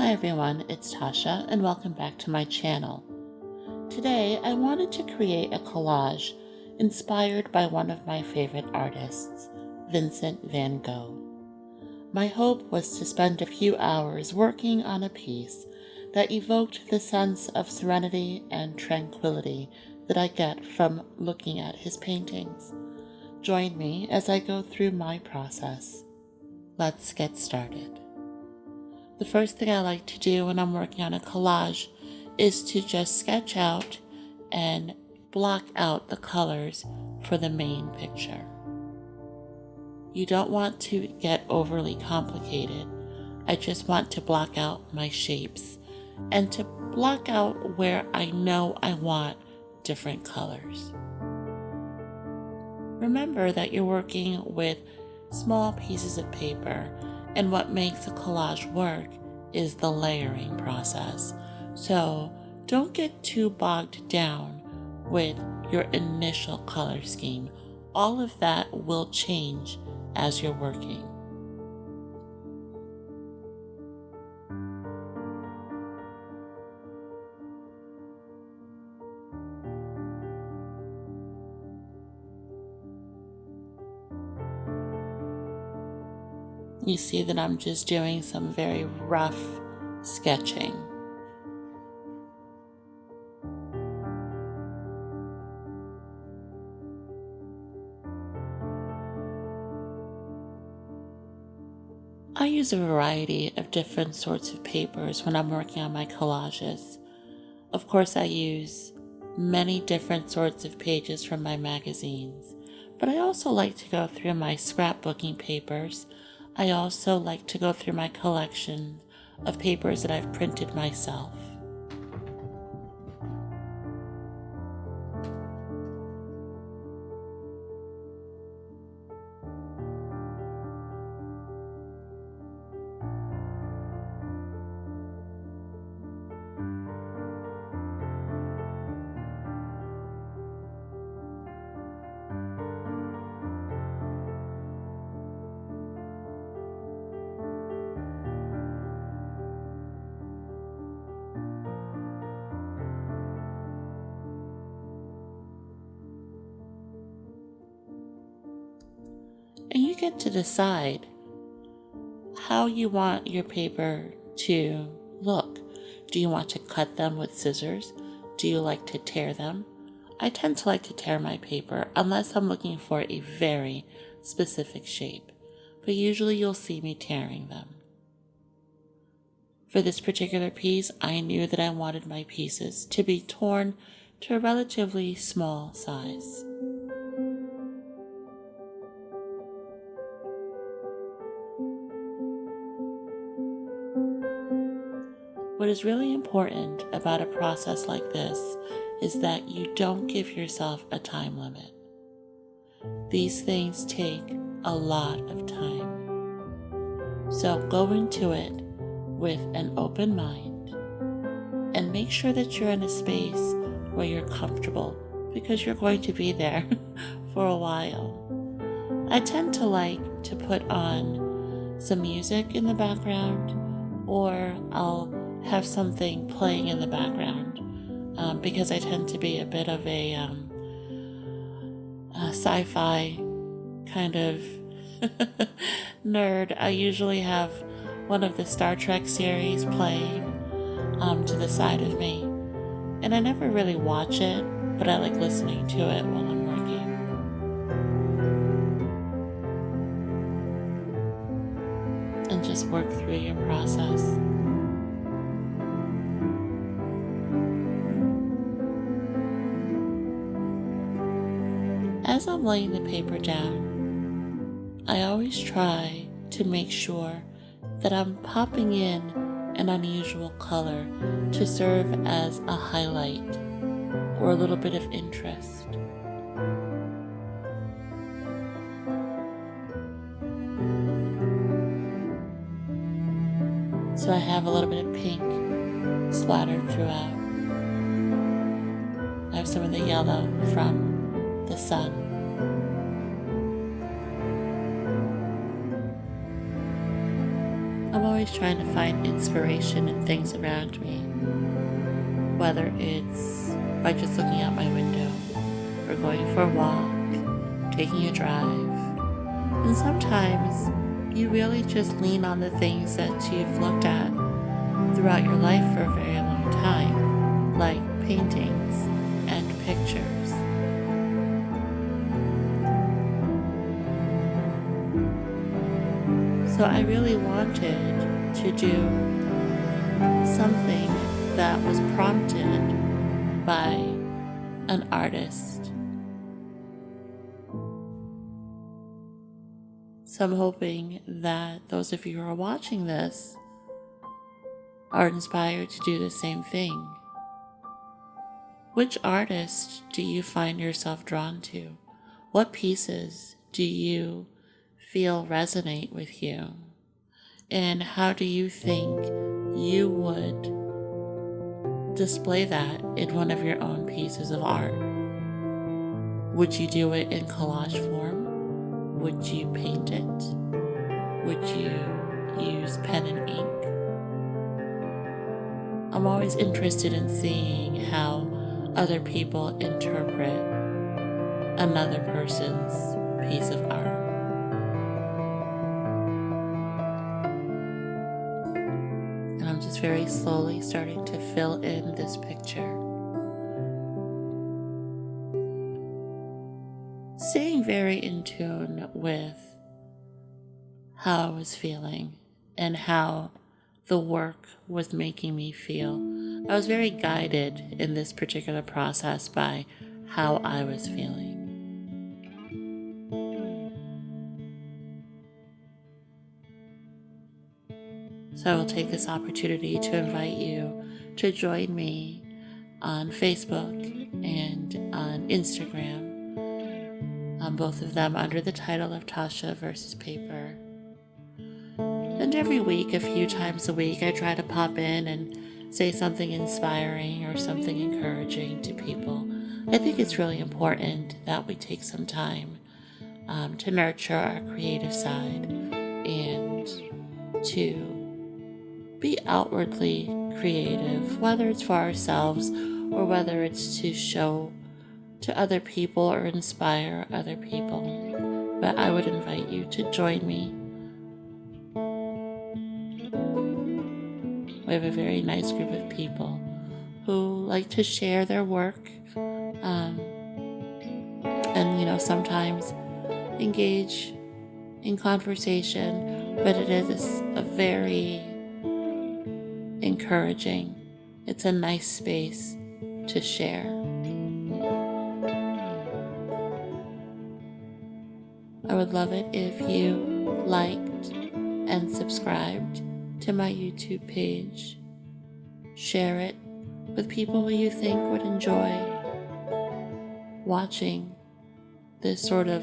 Hi everyone, it's Tasha and welcome back to my channel. Today I wanted to create a collage inspired by one of my favorite artists, Vincent van Gogh. My hope was to spend a few hours working on a piece that evoked the sense of serenity and tranquility that I get from looking at his paintings. Join me as I go through my process. Let's get started. The first thing I like to do when I'm working on a collage is to just sketch out and block out the colors for the main picture. You don't want to get overly complicated. I just want to block out my shapes and to block out where I know I want different colors. Remember that you're working with small pieces of paper, and what makes a collage work is the layering process. So don't get too bogged down with your initial color scheme. All of that will change as you're working. You see that I'm just doing some very rough sketching. I use a variety of different sorts of papers when I'm working on my collages. Of course, I use many different sorts of pages from my magazines, but I also like to go through my scrapbooking papers. I also like to go through my collection of papers that I've printed myself. And you get to decide how you want your paper to look. Do you want to cut them with scissors? Do you like to tear them? I tend to like to tear my paper unless I'm looking for a very specific shape, but usually you'll see me tearing them. For this particular piece, I knew that I wanted my pieces to be torn to a relatively small size. What is really important about a process like this is that you don't give yourself a time limit. These things take a lot of time. So go into it with an open mind and make sure that you're in a space where you're comfortable, because you're going to be there for a while. I tend to like to put on some music in the background, or I'll have something playing in the background because I tend to be a bit of a sci-fi kind of nerd. I usually have one of the Star Trek series playing to the side of me, and I never really watch it, but I like listening to it while I'm working. And just work through your process. As I'm laying the paper down, I always try to make sure that I'm popping in an unusual color to serve as a highlight or a little bit of interest. So I have a little bit of pink splattered throughout. I have some of the yellow from the sun. always trying to find inspiration in things around me, whether it's by just looking out my window or going for a walk, taking a drive. And sometimes you really just lean on the things that you've looked at throughout your life for a very long time, like paintings and pictures. So I really wanted to do something that was prompted by an artist. So I'm hoping that those of you who are watching this are inspired to do the same thing. Which artist do you find yourself drawn to? What pieces do you feel resonate with you? And how do you think you would display that in one of your own pieces of art? Would you do it in collage form? Would you paint it? Would you use pen and ink? I'm always interested in seeing how other people interpret another person's piece of art. And I'm just very slowly starting to fill in this picture. Staying very in tune with how I was feeling and how the work was making me feel. I was very guided in this particular process by how I was feeling. So I will take this opportunity to invite you to join me on Facebook and on Instagram, on both of them under the title of Tasha versus Paper. And every week, a few times a week, I try to pop in and say something inspiring or something encouraging to people. I think it's really important that we take some time to nurture our creative side and to be outwardly creative, whether it's for ourselves or whether it's to show to other people or inspire other people. But I would invite you to join me. We have a very nice group of people who like to share their work and, sometimes engage in conversation, but it is a very encouraging. It's a nice space to share. I would love it if you liked and subscribed to my YouTube page. Share it with people who you think would enjoy watching this sort of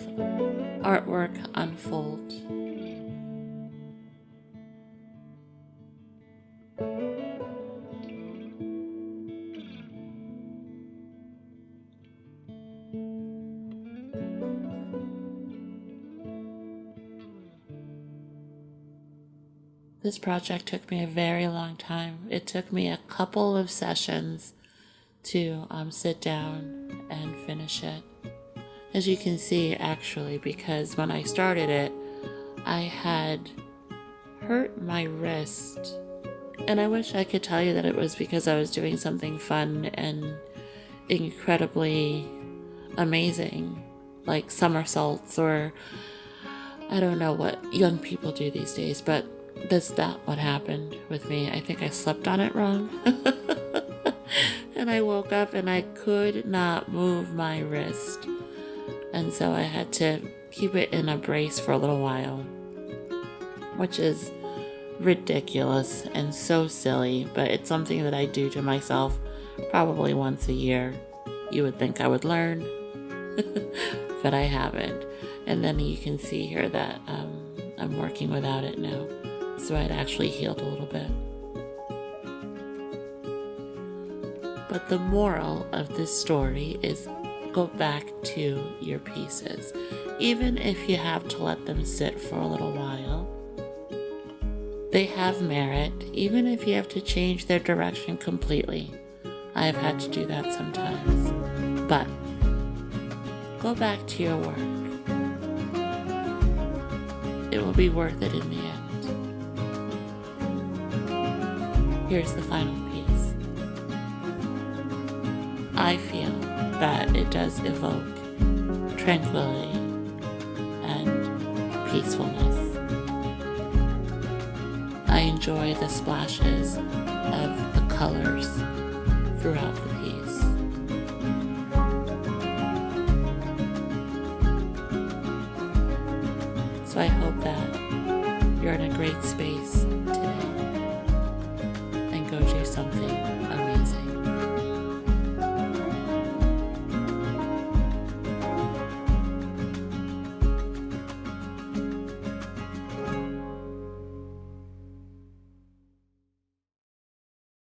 artwork unfold. This project took me a very long time. It took me a couple of sessions to sit down and finish it. As you can see, actually, because when I started it, I had hurt my wrist. And I wish I could tell you that it was because I was doing something fun and incredibly amazing, like somersaults, or I don't know what young people do these days, but that's not what happened with me. I think I slept on it wrong. And I woke up and I could not move my wrist. And so I had to keep it in a brace for a little while, which is ridiculous and so silly, but it's something that I do to myself probably once a year. You would think I would learn, but I haven't. And then you can see here that I'm working without it now. So I'd actually healed a little bit. But the moral of this story is go back to your pieces. Even if you have to let them sit for a little while, They have merit, even if you have to change their direction completely. I have had to do that sometimes. But go back to your work. It will be worth it in the end. Here's the final piece. I feel that it does evoke tranquility and peacefulness. I enjoy the splashes of the colors throughout the piece. So I hope that you're in a great space today and go do something